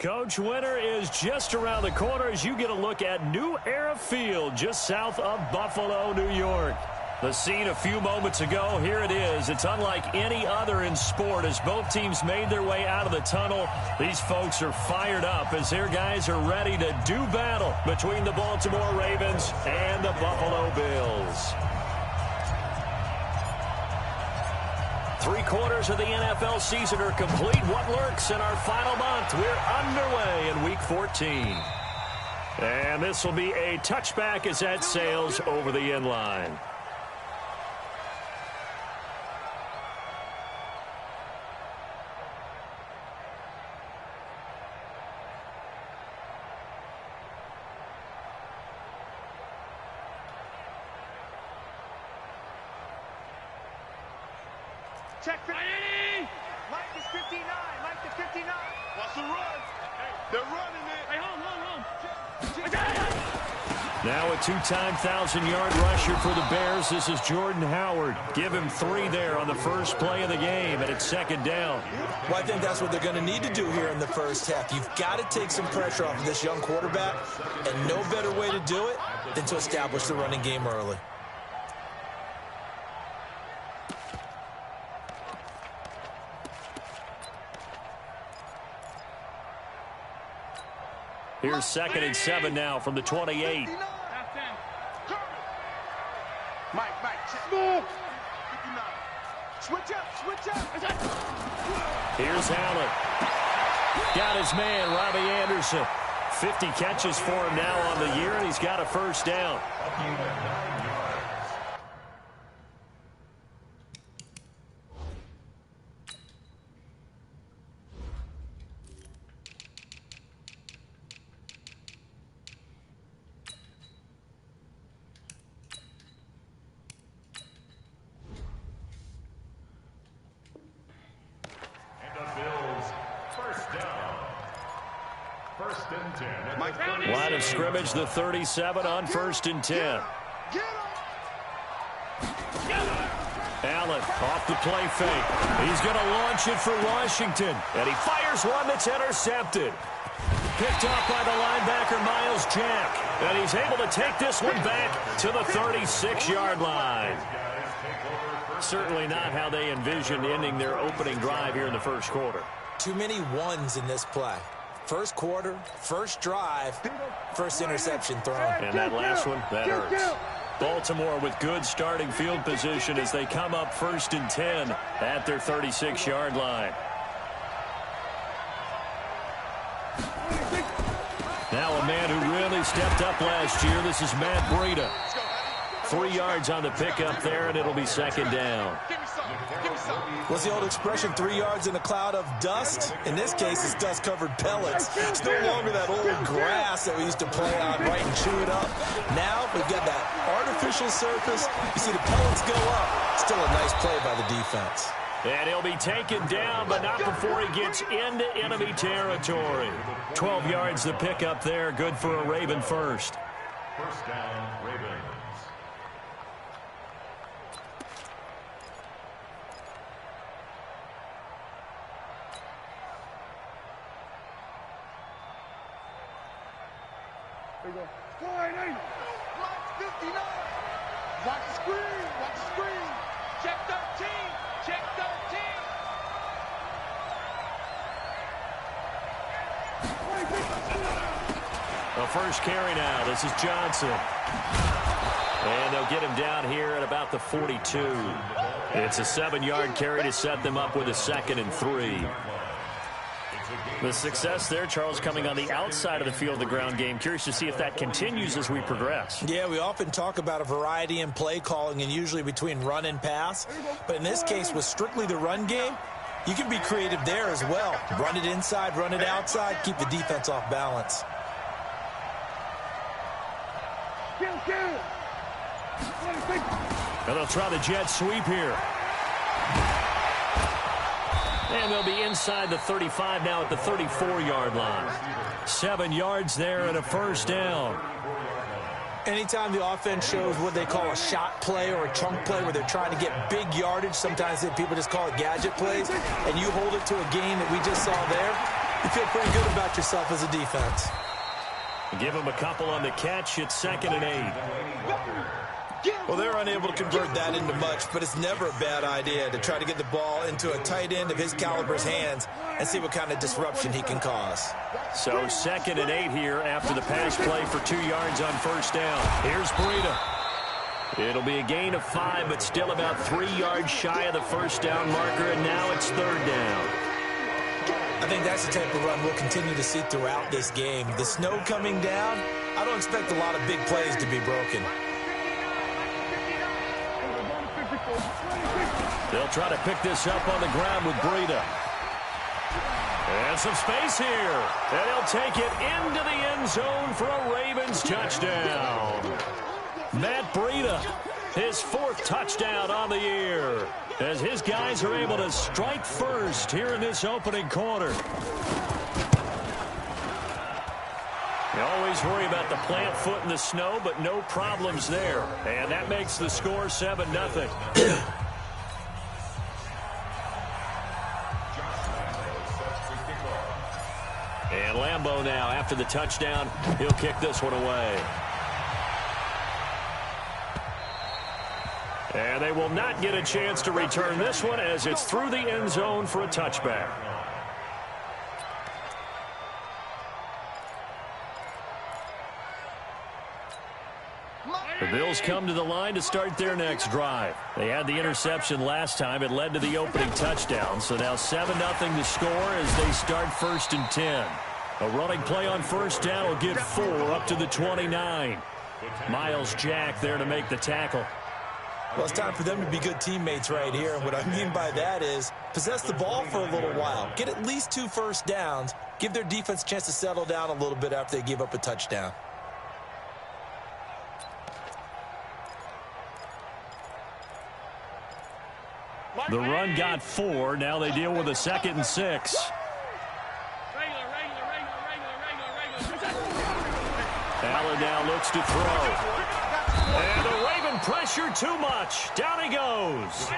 Coach, winter is just around the corner as you get a look at New Era Field just south of Buffalo, New York. The scene a few moments ago, here it is. It's unlike any other in sport as both teams made their way out of the tunnel. These folks are fired up as their guys are ready to do battle between the Baltimore Ravens and the Buffalo Bills. 3/4 of the NFL season are complete. What lurks in our final month? We're underway in Week 14. And this will be a touchback as that sails over the end line. Check 59. Mike is 59. Mike to 59. Watch the run. Hey, they're running it. Hey, home. Now a two-time 1,000-yard rusher for the Bears. This is Jordan Howard. Give him 3 there on the first play of the game, and it's second down. Well, I think that's what they're going to need to do here in the first half. You've got to take some pressure off of this young quarterback, and no better way to do it than to establish the running game early. Here's 2nd and 7 now from the 28. Mike, check. Switch up. Here's Allen. Got his man, Robbie Anderson. 50 catches for him now on the year, and he's got a first down. Line of scrimmage, the 37 on 1st and 10. Allen off the play fake. He's going to launch it for Washington. And he fires one that's intercepted. Picked off by the linebacker, Miles Jack. And he's able to take this one back to the 36-yard line. Certainly not how they envisioned ending their opening drive here in the first quarter. Too many ones in this play. First quarter, first drive, first interception thrown. And that last one, that hurts. Baltimore with good starting field position as they come up 1st and 10 at their 36-yard line. Now a man who really stepped up last year. This is Matt Breida. 3 yards on the pickup there, and it'll be second down. What's the old expression, 3 yards in a cloud of dust? In this case, it's dust-covered pellets. It's no longer that old grass that we used to play on, right, and chew it up. Now we've got that artificial surface. You see the pellets go up. Still a nice play by the defense. And he'll be taken down, but not before he gets into enemy territory. 12 yards the pickup there. Good for a Raven first. First down, Ravens. There you go. Sliding. Block 59. Watch the screen. Check 13. The first carry now. This is Johnson. And they'll get him down here at about the 42. It's a 7-yard carry to set them up with a 2nd and 3. The success there, Charles, coming on the outside of the field, the ground game. Curious to see if that continues as we progress. Yeah, we often talk about a variety in play calling and usually between run and pass. But in this case, with strictly the run game, you can be creative there as well. Run it inside, run it outside, keep the defense off balance. And they'll try the jet sweep here. And they'll be inside the 35 now at the 34-yard line. 7 yards there and a first down. Anytime the offense shows what they call a shot play or a chunk play where they're trying to get big yardage, sometimes people just call it gadget plays, and you hold it to a gain that we just saw there, You feel pretty good about yourself as a defense. Give him a couple on the catch. It's 2nd and 8. Well, they're unable to convert that into much, but it's never a bad idea to try to get the ball into a tight end of his caliber's hands and see what kind of disruption he can cause. So 2nd and 8 here after the pass play for 2 yards on first down. Here's Breida. It'll be a gain of 5, but still about 3 yards shy of the first down marker, and now it's 3rd down. I think that's the type of run we'll continue to see throughout this game. The snow coming down, I don't expect a lot of big plays to be broken. They'll try to pick this up on the ground with Breida. And some space here. And he'll take it into the end zone for a Ravens touchdown. Matt Breida, his 4th touchdown on the year, as his guys are able to strike first here in this opening quarter. You always worry about the plant foot in the snow, but no problems there. And that makes the score 7-0. And Lambeau now, after the touchdown, he'll kick this one away. And they will not get a chance to return this one as it's through the end zone for a touchback. The Bills come to the line to start their next drive. They had the interception last time. It led to the opening touchdown. So now 7-0 to score as they start 1st and 10. A running play on first down will get 4 up to the 29. Myles Jack there to make the tackle. Well, it's time for them to be good teammates right here. And what I mean by that is possess the ball for a little while. Get at least 2 first downs. Give their defense a chance to settle down a little bit after they give up a touchdown. The run got 4. Now they deal with a 2nd and 6. Allen now looks to throw. And the Raven pressure too much. Down he goes.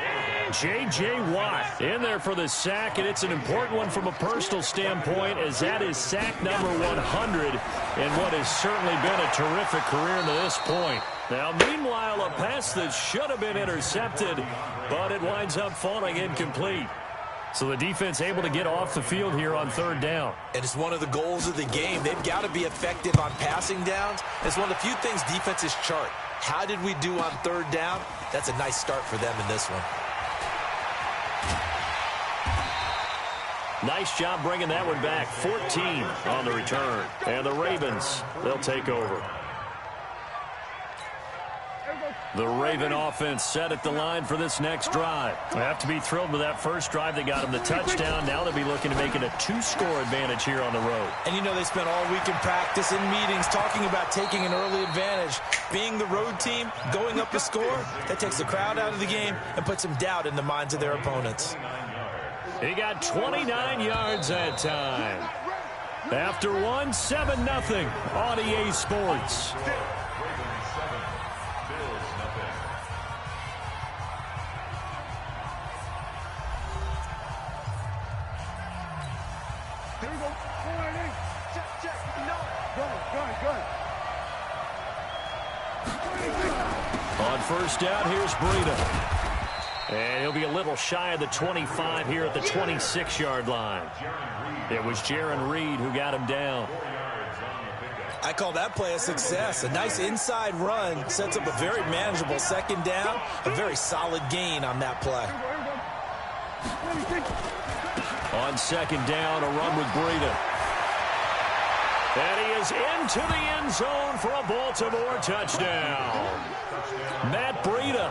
J.J. Watt in there for the sack, and it's an important one from a personal standpoint as that is sack number 100 in what has certainly been a terrific career to this point. Now, meanwhile, a pass that should have been intercepted, but it winds up falling incomplete. So the defense able to get off the field here on 3rd down. And it's one of the goals of the game. They've got to be effective on passing downs. It's one of the few things defenses chart. How did we do on 3rd down? That's a nice start for them in this one. Nice job bringing that one back. 14 on the return. And the Ravens, they'll take over. The Raven offense set at the line for this next drive. They have to be thrilled with that first drive. They got them the touchdown. Now they'll be looking to make it a 2-score advantage here on the road. And you know they spent all week in practice, in meetings, talking about taking an early advantage. Being the road team, going up a score, that takes the crowd out of the game and puts some doubt in the minds of their opponents. He got 29 yards that time. After one, 7-0 on EA Sports. Here we go. 4-8. Check. No. Good. On first down, here's Breida. And he'll be a little shy of the 25 here at the 26-yard line. It was Jarran Reed who got him down. I call that play a success. A nice inside run sets up a very manageable 2nd down. A very solid gain on that play. On 2nd down, a run with Breida. And he is into the end zone for a Baltimore touchdown. Matt Breida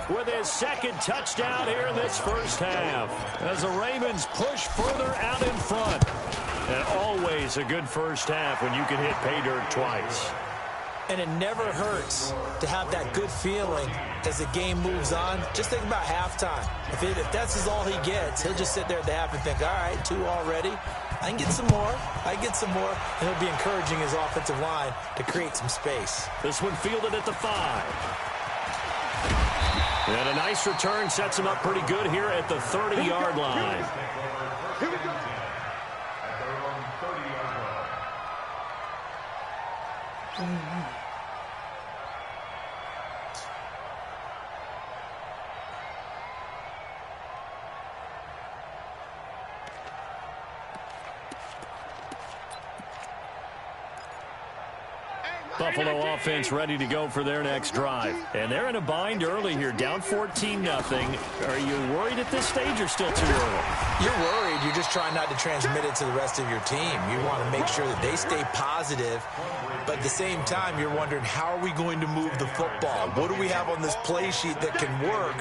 with his 2nd touchdown here in this first half as the Ravens push further out in front. And always a good first half when you can hit pay dirt twice. And it never hurts to have that good feeling as the game moves on. Just think about halftime. If that's all he gets, he'll just sit there at the half and think, all right, 2 already. I can get some more. And he'll be encouraging his offensive line to create some space. This one fielded at the 5. And a nice return sets him up pretty good here at the 30-yard line. Here we go. Buffalo offense ready to go for their next drive. And they're in a bind early here, down 14-0. Are you worried at this stage or still too early? You're worried. You're just trying not to transmit it to the rest of your team. You want to make sure that they stay positive. But at the same time, you're wondering, how are we going to move the football? What do we have on this play sheet that can work?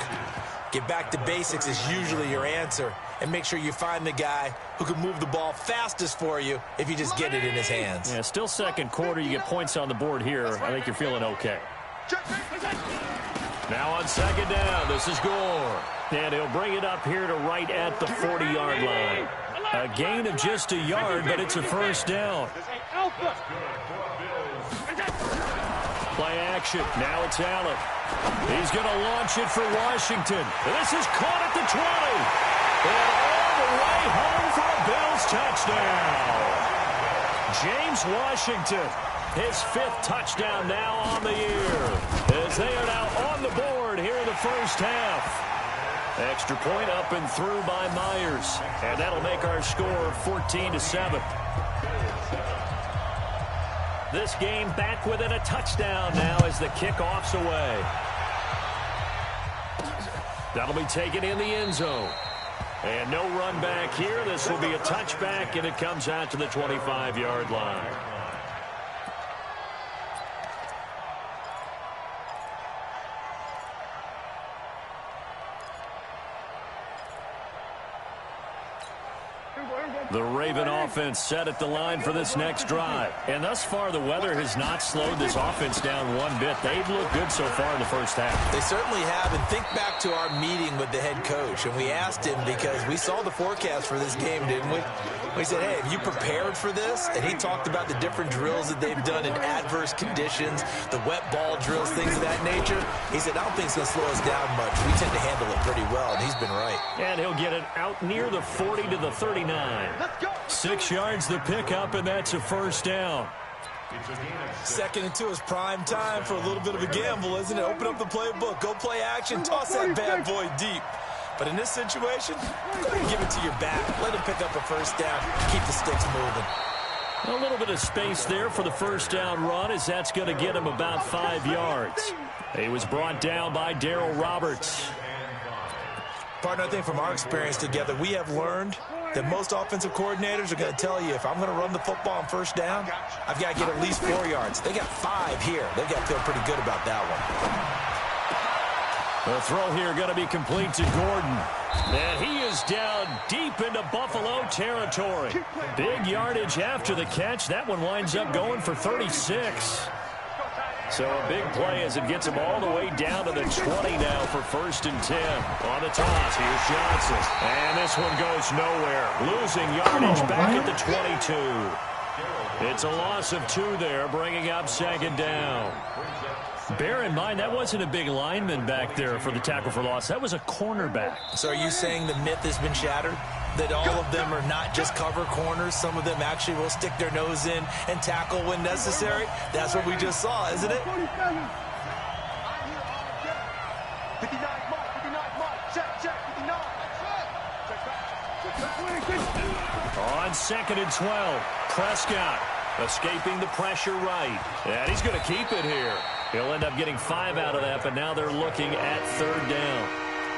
Get back to basics is usually your answer. And make sure you find the guy who can move the ball fastest for you if you just get it in his hands. Yeah, still second quarter. You get points on the board here. I think you're feeling okay. Now on second down, this is Gore. And he'll bring it up here to right at the 40-yard line. A gain of just a yard, but it's a first down. Play action. Now it's Allen. He's going to launch it for Washington. This is caught at the 20. And all the way home for a Bills touchdown. James Washington, his 5th touchdown now on the year, as they are now on the board here in the first half. Extra point up and through by Myers. And that'll make our score 14-7. This game back within a touchdown now as the kickoff's away. That'll be taken in the end zone. And no run back here. This will be a touchback, and it comes out to the 25-yard line. The Raven offense set at the line for this next drive. And thus far, the weather has not slowed this offense down one bit. They've looked good so far in the first half. They certainly have. And think back to our meeting with the head coach. And we asked him, because we saw the forecast for this game, didn't we? We said, hey, have you prepared for this? And he talked about the different drills that they've done in adverse conditions, the wet ball drills, things of that nature. He said, I don't think it's going to slow us down much. We tend to handle it pretty well, and he's been right. And he'll get it out near the 40 to the 39. 6 yards the pickup, and that's a first down. 2nd and 2 is prime time for a little bit of a gamble, isn't it? Open up the playbook, go play action, toss that bad boy deep. But in this situation, go ahead and give it to your back. Let him pick up a first down. Keep the sticks moving. A little bit of space there for the first down run, as that's going to get him about 5 yards. He was brought down by Darryl Roberts. Partner, I think from our experience together, we have learned that most offensive coordinators are going to tell you, if I'm going to run the football on first down, I've got to get at least 4 yards. They got 5 here. They've got to feel pretty good about that one. The throw here going to be complete to Gordon. And he is down deep into Buffalo territory. Big yardage after the catch. That one winds up going for 36. So a big play as it gets him all the way down to the 20 now for 1st and 10. On the toss, here's Johnson. And this one goes nowhere. Losing yardage back at the 22. It's a loss of 2 there, bringing up 2nd down. Bear in mind, that wasn't a big lineman back there for the tackle for loss. That was a cornerback. So are you saying the myth has been shattered? That all of them are not just cover corners? Some of them actually will stick their nose in and tackle when necessary? That's what we just saw, isn't it? 59 mark, 59 mark. Check, 59. On 2nd and 12, Prescott escaping the pressure right. And he's going to keep it here. He'll end up getting 5 out of that, but now they're looking at 3rd down.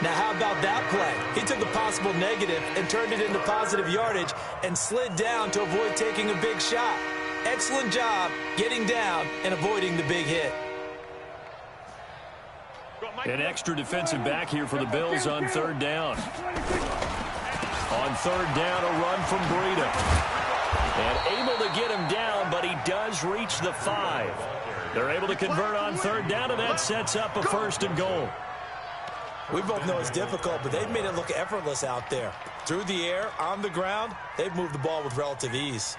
Now, how about that play? He took a possible negative and turned it into positive yardage and slid down to avoid taking a big shot. Excellent job getting down and avoiding the big hit. An extra defensive back here for the Bills on 3rd down. On 3rd down, a run from Breida. And able to get him down, but he does reach the 5. They're able to convert on 3rd down, and that sets up a 1st and goal. We both know it's difficult, but they've made it look effortless out there. Through the air, on the ground, they've moved the ball with relative ease.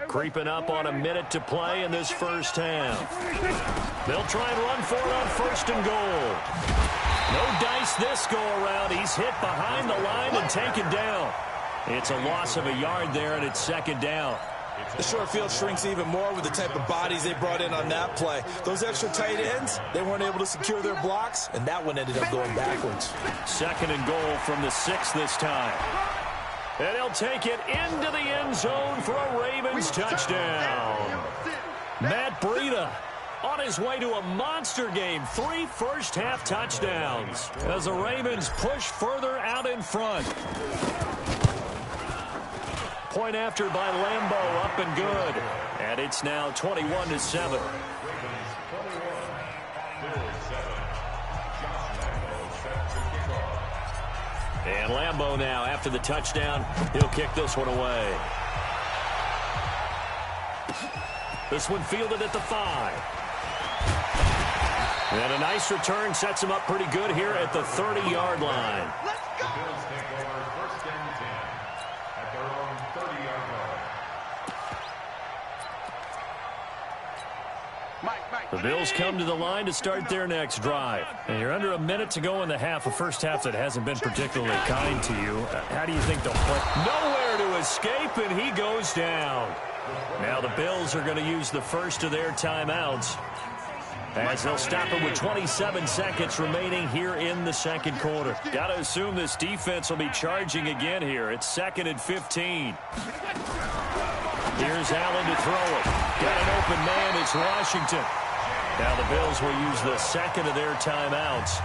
Creeping up on a minute to play in this first half. They'll try and run for it on 1st and goal. No dice this go around. He's hit behind the line and taken down. It's a loss of a yard there, and it's second down. The short field shrinks even more with the type of bodies they brought in on that play. Those extra tight ends, they weren't able to secure their blocks, and that one ended up going backwards. Second and goal from the 6 this time. And he'll take it into the end zone for a Ravens touchdown. Matt Breida on his way to a monster game. 3 first-half touchdowns as the Ravens push further out in front. Point after by Lambeau, up and good. And it's now 21-7. And Lambeau now, after the touchdown, he'll kick this one away. This one fielded at the 5. And a nice return sets him up pretty good here at the 30-yard line. Let's go! The Bills come to the line to start their next drive. And you're under a minute to go in the half, a first half that hasn't been particularly kind to you. How do you think they'll play? Nowhere to escape, and he goes down. Now the Bills are going to use the first of their timeouts as they'll stop it with 27 seconds remaining here in the second quarter. Got to assume this defense will be charging again here. It's 2nd and 15. Here's Allen to throw it. Got an open man. It's Washington. Now the Bills will use the second of their timeouts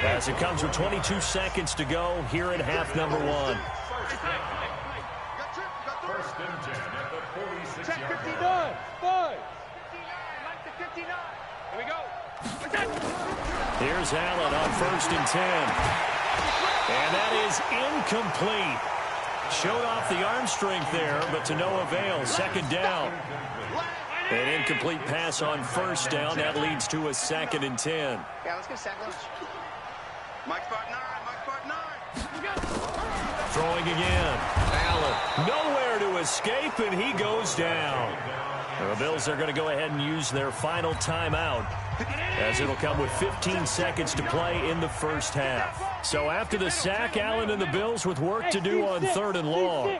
as it comes with 22 seconds to go here in half number 1. First and 10 at the 46-yard line. 59. 5. 59. Here we go. Here's Allen on 1st and 10. And that is incomplete. Showed off the arm strength there, but to no avail. Second down. An incomplete pass on 1st down. That leads to a 2nd and 10. Yeah, let's get second. Mike Spark 9. Mike Spark 9. Throwing again. Allen nowhere to escape, and he goes down. The Bills are going to go ahead and use their final timeout as it'll come with 15 seconds to play in the first half. So after the sack, Allen and the Bills with work to do on 3rd and long. On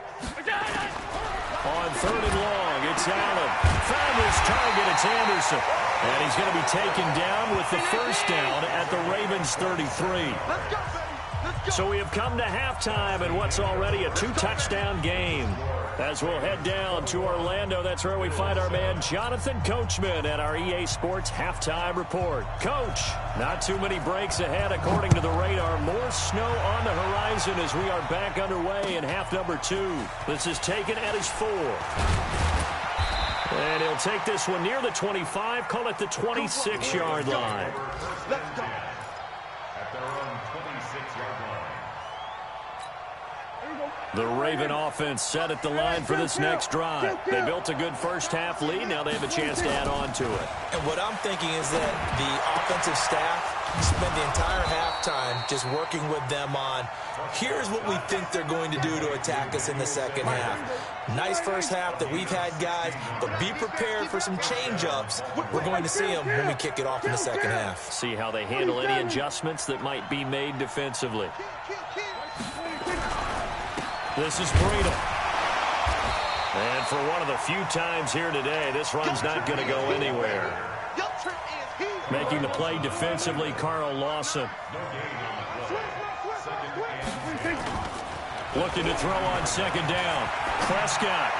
3rd and long, it's Allen. Found his target, it's Anderson. And he's going to be taken down with the first down at the Ravens 33. So we have come to halftime in what's already a 2-touchdown game. As we'll head down to Orlando, that's where we find our man Jonathan Coachman at our EA Sports Halftime Report. Coach, not too many breaks ahead according to the radar. More snow on the horizon as we are back underway in half number 2. This is taken at his 4. And he'll take this one near the 25, call it the 26-yard line. Let's go. At their own 26-yard line. The Raven offense set at the line for this next drive. They built a good first-half lead. Now they have a chance to add on to it. And what I'm thinking is that the offensive staff spend the entire halftime just working with them on, here's what we think they're going to do to attack us in the second half. Nice first half that we've had, guys, but be prepared for some change-ups. We're going to see them when we kick it off in the second half. See how they handle any adjustments that might be made defensively. This is Breida. And for one of the few times here today, this run's not going to go anywhere. Making the play defensively, Carl Lawson. Looking to throw on 2nd down. Prescott.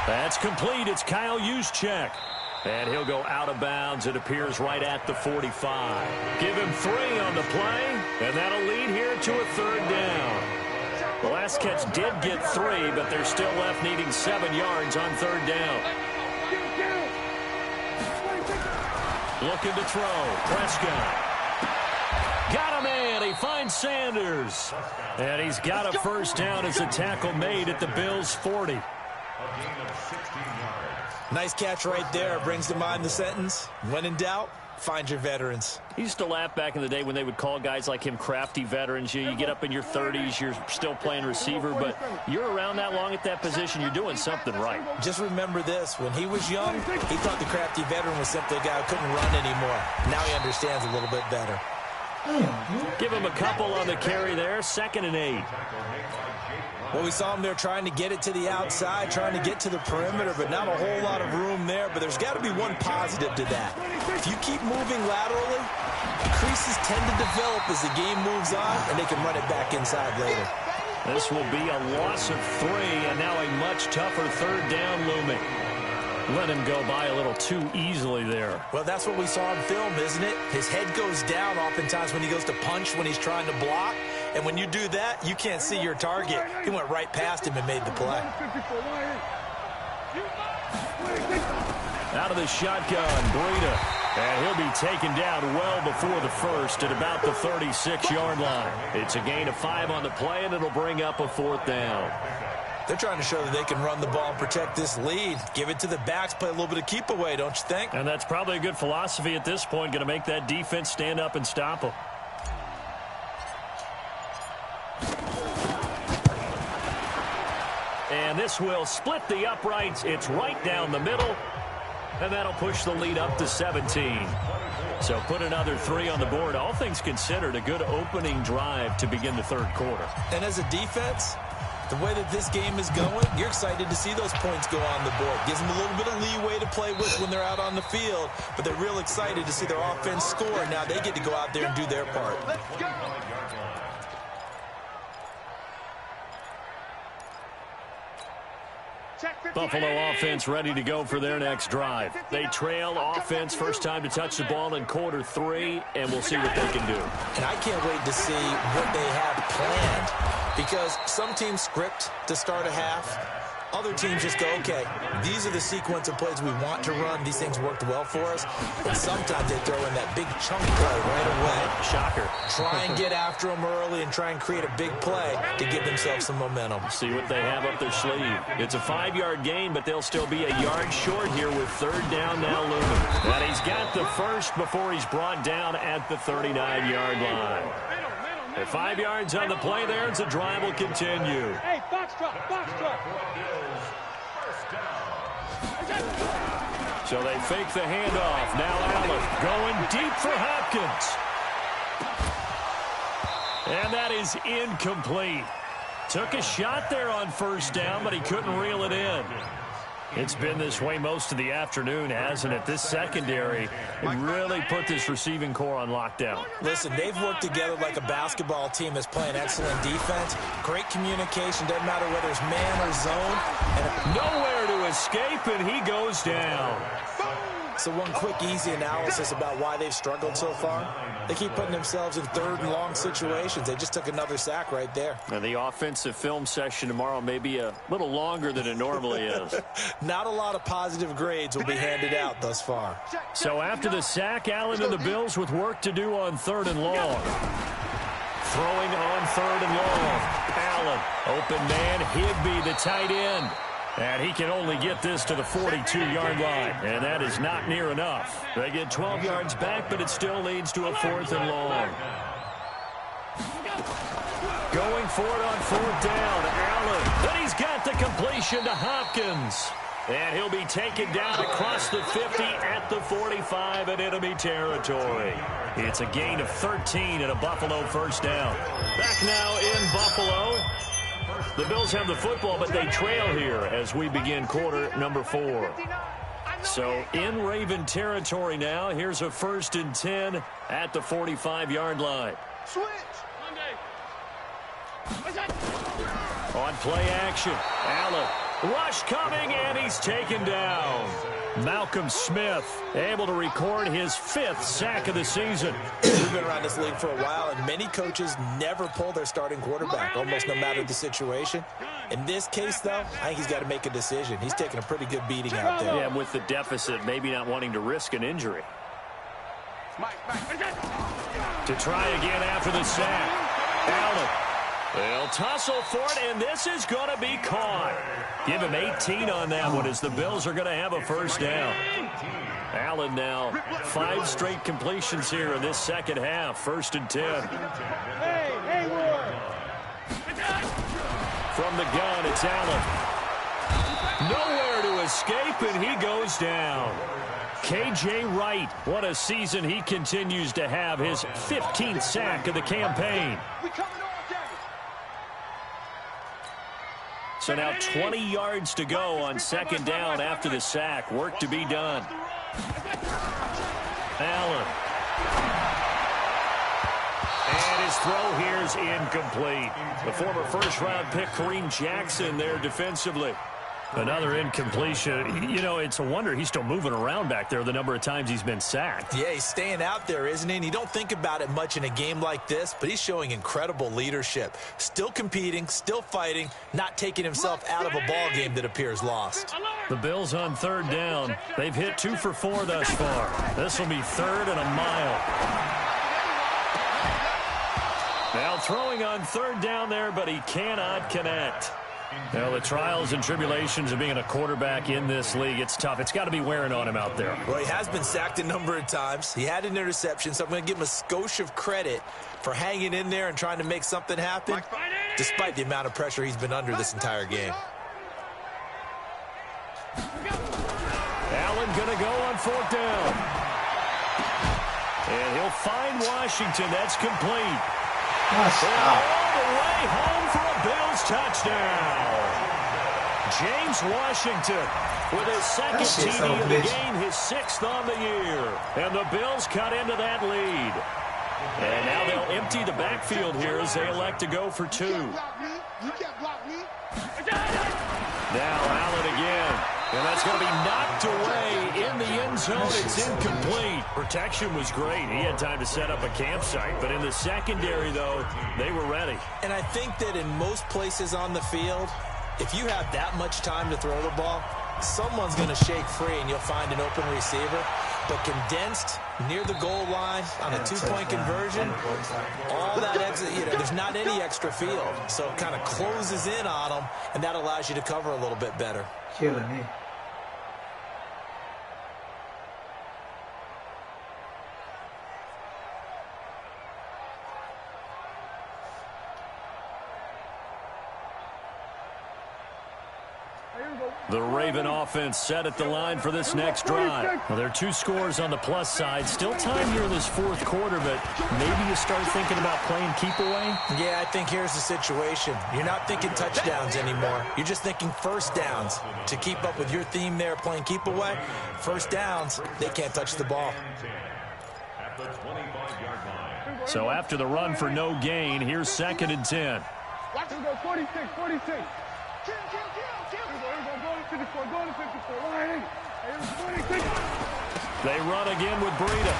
That's complete. It's Kyle Juszczyk. And he'll go out of bounds. It appears right at the 45. Give him 3 on the play, and that'll lead here to a 3rd down. The last catch did get 3, but they're still left needing 7 yards on 3rd down. Looking to throw. Prescott. Got a man. He finds Sanders. And he's got a first down as a tackle made at the Bills' 40. A gain of 16 yards. Nice catch right there. Brings to mind the sentence, when in doubt, find your veterans. He used to laugh back in the day when they would call guys like him crafty veterans. You get up in your 30s, you're still playing receiver, but you're around that long at that position, you're doing something right. Just remember this. When he was young, he thought the crafty veteran was simply a guy who couldn't run anymore. Now he understands a little bit better. Give him a couple on the carry there, 2nd and 8. Well, we saw him there trying to get it to the outside, trying to get to the perimeter, but not a whole lot of room there. But there's got to be one positive to that. If you keep moving laterally, creases tend to develop as the game moves on, and they can run it back inside later. This will be a loss of 3, and now a much tougher 3rd down looming. Let him go by a little too easily there. Well, that's what we saw in film, isn't it? His head goes down oftentimes when he goes to punch, when he's trying to block. And when you do that, you can't see your target. He went right past him and made the play. Out of the shotgun, Breida. And he'll be taken down well before the first at about the 36-yard line. It's a gain of 5 on the play, and it'll bring up a 4th down. They're trying to show that they can run the ball and protect this lead. Give it to the backs, play a little bit of keep away, don't you think? And that's probably a good philosophy at this point, going to make that defense stand up and stop them. And this will split the uprights. It's right down the middle. And that'll push the lead up to 17. So put another 3 on the board. All things considered, a good opening drive to begin the 3rd quarter. And as a defense, the way that this game is going, you're excited to see those points go on the board. Gives them a little bit of leeway to play with when they're out on the field, but they're real excited to see their offense score. Now they get to go out there and do their part. Buffalo offense ready to go for their next drive. They trail offense, first time to touch the ball in quarter 3, and we'll see what they can do. And I can't wait to see what they have planned, because some teams script to start a half. Other teams just go, okay, these are the sequence of plays we want to run. These things worked well for us. But sometimes they throw in that big chunk play right away. Shocker. Try and get after them early and try and create a big play to give themselves some momentum. See what they have up their sleeve. It's a 5-yard gain, but they'll still be a yard short here with 3rd down now looming. And he's got the first before he's brought down at the 39-yard line. At 5 yards on the play there, as the drive will continue. Hey, box truck. So they fake the handoff. Now Allen going deep for Hopkins. And that is incomplete. Took a shot there on 1st down, but he couldn't reel it in. It's been this way most of the afternoon, hasn't it? This secondary really put this receiving core on lockdown. Listen, they've worked together like a basketball team that's playing excellent defense. Great communication, doesn't matter whether it's man or zone. And nowhere to escape, and he goes down. So one quick, easy analysis about why they've struggled so far. They keep putting themselves in 3rd and long situations. They just took another sack right there. Now the offensive film session tomorrow may be a little longer than it normally is. Not a lot of positive grades will be handed out thus far. So after the sack, Allen and the Bills with work to do on 3rd and long. Throwing on 3rd and long. Allen, open man, Higbee, the tight end. And he can only get this to the 42-yard line. And that is not near enough. They get 12 yards back, but it still leads to a 4th and long. Going for it on 4th down. Allen. Then he's got the completion to Hopkins. And he'll be taken down across the 50 at the 45 in enemy territory. It's a gain of 13 and a Buffalo 1st down. Back now in Buffalo. The Bills have the football, but they trail here as we begin quarter number 4. So in Raven territory now, here's a 1st and 10 at the 45-yard line. Switch. On play action, Allen. Rush coming, and he's taken down. Malcolm Smith able to record his 5th sack of the season. We've been around this league for a while, and many coaches never pull their starting quarterback, almost no matter the situation. In this case, though, I think he's got to make a decision. He's taking a pretty good beating out there. Yeah, with the deficit, maybe not wanting to risk an injury. To try again after the sack. Allen. They'll tussle for it, and this is going to be caught. Give him 18 on that one as the Bills are going to have a 1st down. Allen now 5 straight completions here in this second half. 1st and 10. From the gun, it's Allen. Nowhere to escape, and he goes down. K.J. Wright. What a season he continues to have. His 15th sack of the campaign. So now 20 yards to go on second down after the sack. Work to be done. Allen. And his throw here is incomplete. The former first-round pick Kareem Jackson there defensively. Another incompletion. You know, it's a wonder he's still moving around back there the number of times he's been sacked. Yeah, he's staying out there, isn't he? And you don't think about it much in a game like this, but he's showing incredible leadership. Still competing, still fighting, not taking himself out of a ball game that appears lost. The Bills on third down. They've hit 2 for 4 thus far. This will be 3rd and a mile. Now throwing on third down there, but he cannot connect. Well, the trials and tribulations of being a quarterback in this league, it's tough. It's got to be wearing on him out there. Well, he has been sacked a number of times. He had an interception, so I'm going to give him a skosh of credit for hanging in there and trying to make something happen, despite the amount of pressure he's been under this entire game. Allen going to go on 4th down. And he'll find Washington. That's complete. All the way home for a Bills touchdown. James Washington with his second TD of the game, his 6th on the year. And the Bills cut into that lead. And now they'll empty the backfield here as they elect to go for 2. Now Allen again. And that's going to be knocked away in the end zone. It's incomplete. Protection was great. He had time to set up a campsite. But in the secondary, though, they were ready. And I think that in most places on the field, if you have that much time to throw the ball, someone's going to shake free and you'll find an open receiver. But condensed near the goal line on a 2-point conversion, all that exit, there's not any extra field. So it kind of closes in on them, and that allows you to cover a little bit better. Killing me. The Raven offense set at the line for this next drive. Well, there are 2 scores on the plus side. Still time here in this 4th quarter, but maybe you start thinking about playing keep away? Yeah, I think here's the situation. You're not thinking touchdowns anymore. You're just thinking first downs. To keep up with your theme there, playing keep away, first downs, they can't touch the ball. So after the run for no gain, here's 2nd and 10. Watch him go 46, 46. They run again with Breida.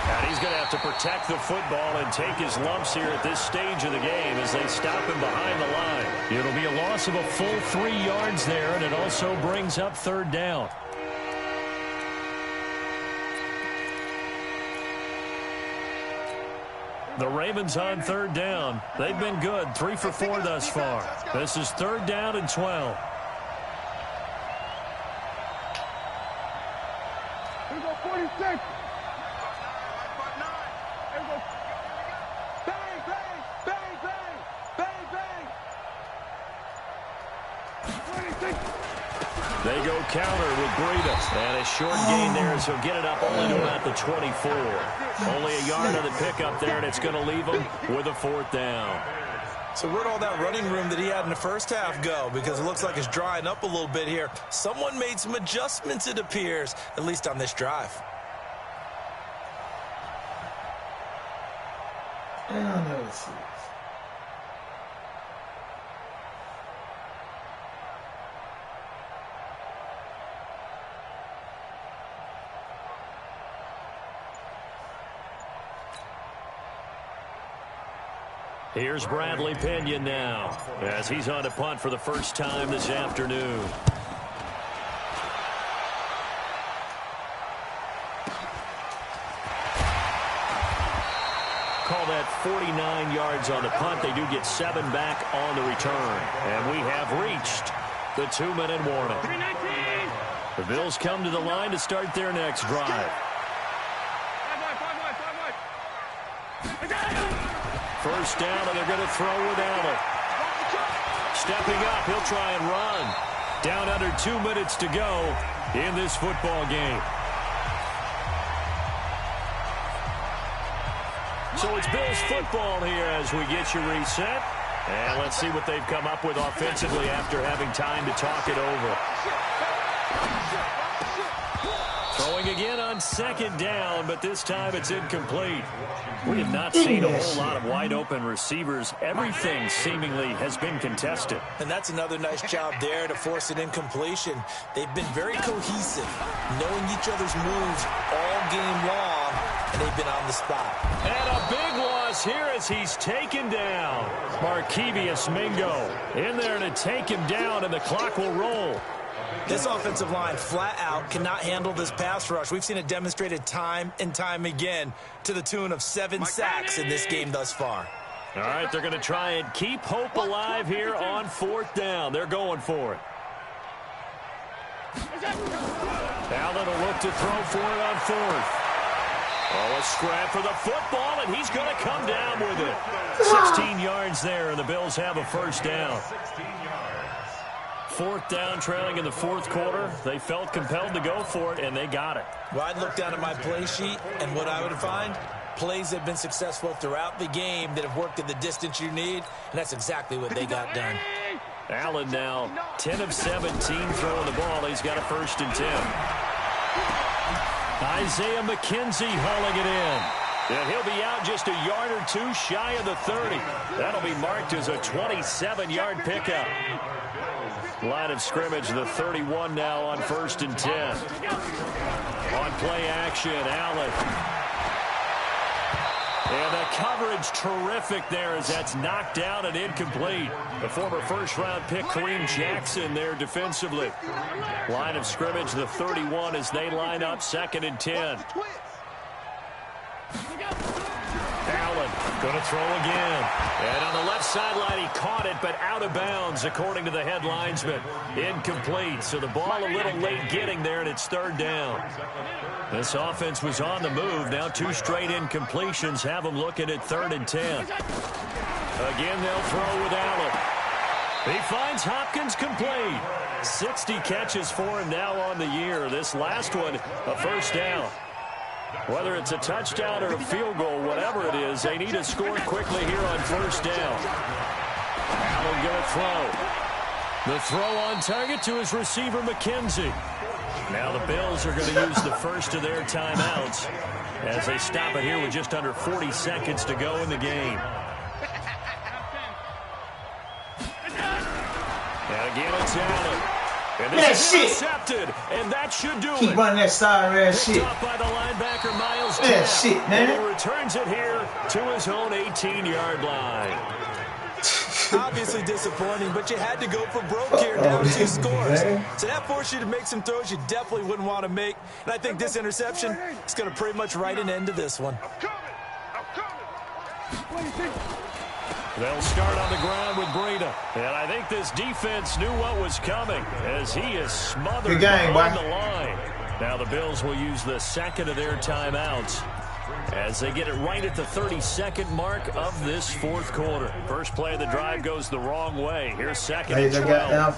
And he's going to have to protect the football and take his lumps here at this stage of the game as they stop him behind the line. It'll be a loss of a full 3 yards there, and it also brings up 3rd down. The Ravens on 3rd down. They've been good, 3 for 4 thus far. This is 3rd down and 12. Here we go, 46. Here we go. Bang, bang, bang, bang, bang, bang. 26. They go counter with Breida. And a short gain there as he'll get it up only to about the 24. Only a yard on the pickup there, and it's going to leave him with a 4th down. So where'd all that running room that he had in the first half go? Because it looks like it's drying up a little bit here. Someone made some adjustments, it appears, at least on this drive. Here's Bradley Pinion now as he's on to punt for the first time this afternoon. Call that 49 yards on the punt. They do get 7 back on the return. And we have reached the 2-minute warning. The Bills come to the line to start their next drive. First down, and they're going to throw with Allen. Stepping up, he'll try and run. Down under 2 minutes to go in this football game. So it's Bills football here as we get you reset. And let's see what they've come up with offensively after having time to talk it over. Throwing again on second down, but this time it's incomplete. We have not seen a whole lot of wide-open receivers. Everything seemingly has been contested. And that's another nice job there to force an incompletion. They've been very cohesive, knowing each other's moves all game long, and they've been on the spot. And a big loss here as he's taken down. Markevious Mingo in there to take him down, and the clock will roll. This offensive line flat out cannot handle this pass rush. We've seen it demonstrated time and time again to the tune of 7 sacks in this game thus far. All right, they're going to try and keep hope alive here on 4th down. They're going for it. Allen will look to throw for it on 4th. Oh, a scrap for the football, and he's going to come down with it. 16 yards there, and the Bills have a 1st down. 4th down, trailing in the 4th quarter. They felt compelled to go for it, and they got it. Well, I'd look down at my play sheet, and what I would find, plays have been successful throughout the game that have worked at the distance you need, and that's exactly what they got done. Allen now 10 of 17 throwing the ball. He's got a 1st and 10. Isaiah McKenzie hauling it in. And he'll be out just a yard or two shy of the 30. That'll be marked as a 27-yard pickup. Line of scrimmage, the 31 now on 1st and 10. On play action, Allen. And the coverage terrific there as that's knocked down and incomplete. The former 1st-round pick, Kareem Jackson, there defensively. Line of scrimmage, the 31 as they line up 2nd and 10. Allen going to throw again. And on the left sideline, he caught it, but out of bounds, according to the head linesman. Incomplete, so the ball a little late getting there, and it's 3rd down. This offense was on the move. Now 2 straight incompletions have them looking at 3rd and 10. Again, they'll throw with Allen. He finds Hopkins complete. 60 catches for him now on the year. This last one, a 1st down. Whether it's a touchdown or a field goal, whatever it is, they need to score quickly here on 1st down. Allen going to throw. The throw on target to his receiver, McKenzie. Now the Bills are going to use the first of their timeouts as they stop it here with just under 40 seconds to go in the game. And again, it's Allen. And this is intercepted, and that should do it. Keep running that sorry ass shit. Stopped by the linebacker, Miles That Tapp. shit, man. And he returns it here to his own 18-yard line. Obviously disappointing, but you had to go for broke here, down 2 scores. So that forced you to make some throws you definitely wouldn't want to make. And I think this interception is going to pretty much write an end to this one. They'll start on the ground with Breida. And I think this defense knew what was coming as he is smothered on the line. Now the Bills will use the 2nd of their timeouts as they get it right at the 32nd mark of this 4th quarter. First play of the drive goes the wrong way. Here's 2nd and 12.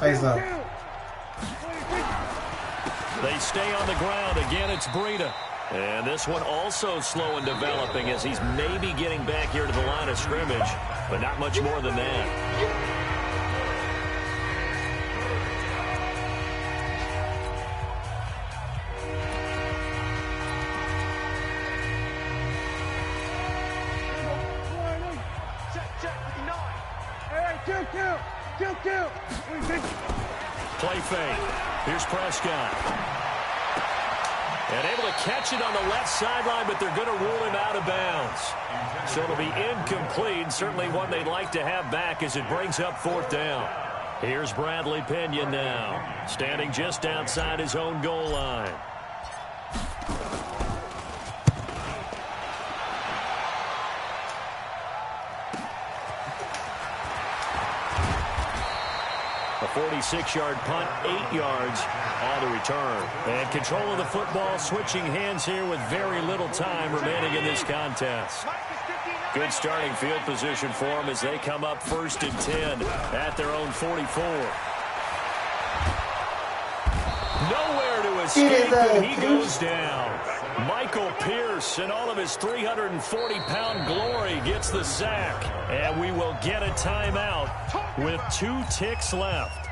They stay on the ground. Again, it's Breida. And this one also slow in developing as he's maybe getting back here to the line of scrimmage, but not much more than that. Play fake. Here's Prescott. And able to catch it on the left sideline, but they're going to rule him out of bounds. So it'll be incomplete. Certainly one they'd like to have back as it brings up 4th down. Here's Bradley Pinion now, standing just outside his own goal line. A 46-yard punt, 8 yards on the return. And control of the football, switching hands here with very little time remaining in this contest. Good starting field position for them as they come up 1st and 10 at their own 44. Nowhere to escape, and he goes down. Michael Pierce, in all of his 340-pound glory, gets the sack. And we will get a timeout with 2 ticks left.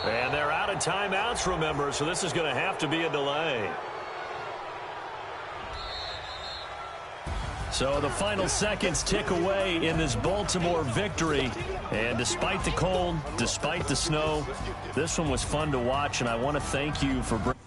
And they're out of timeouts, remember, so this is going to have to be a delay. So the final seconds tick away in this Baltimore victory. And despite the cold, despite the snow, this one was fun to watch, and I want to thank you for bringing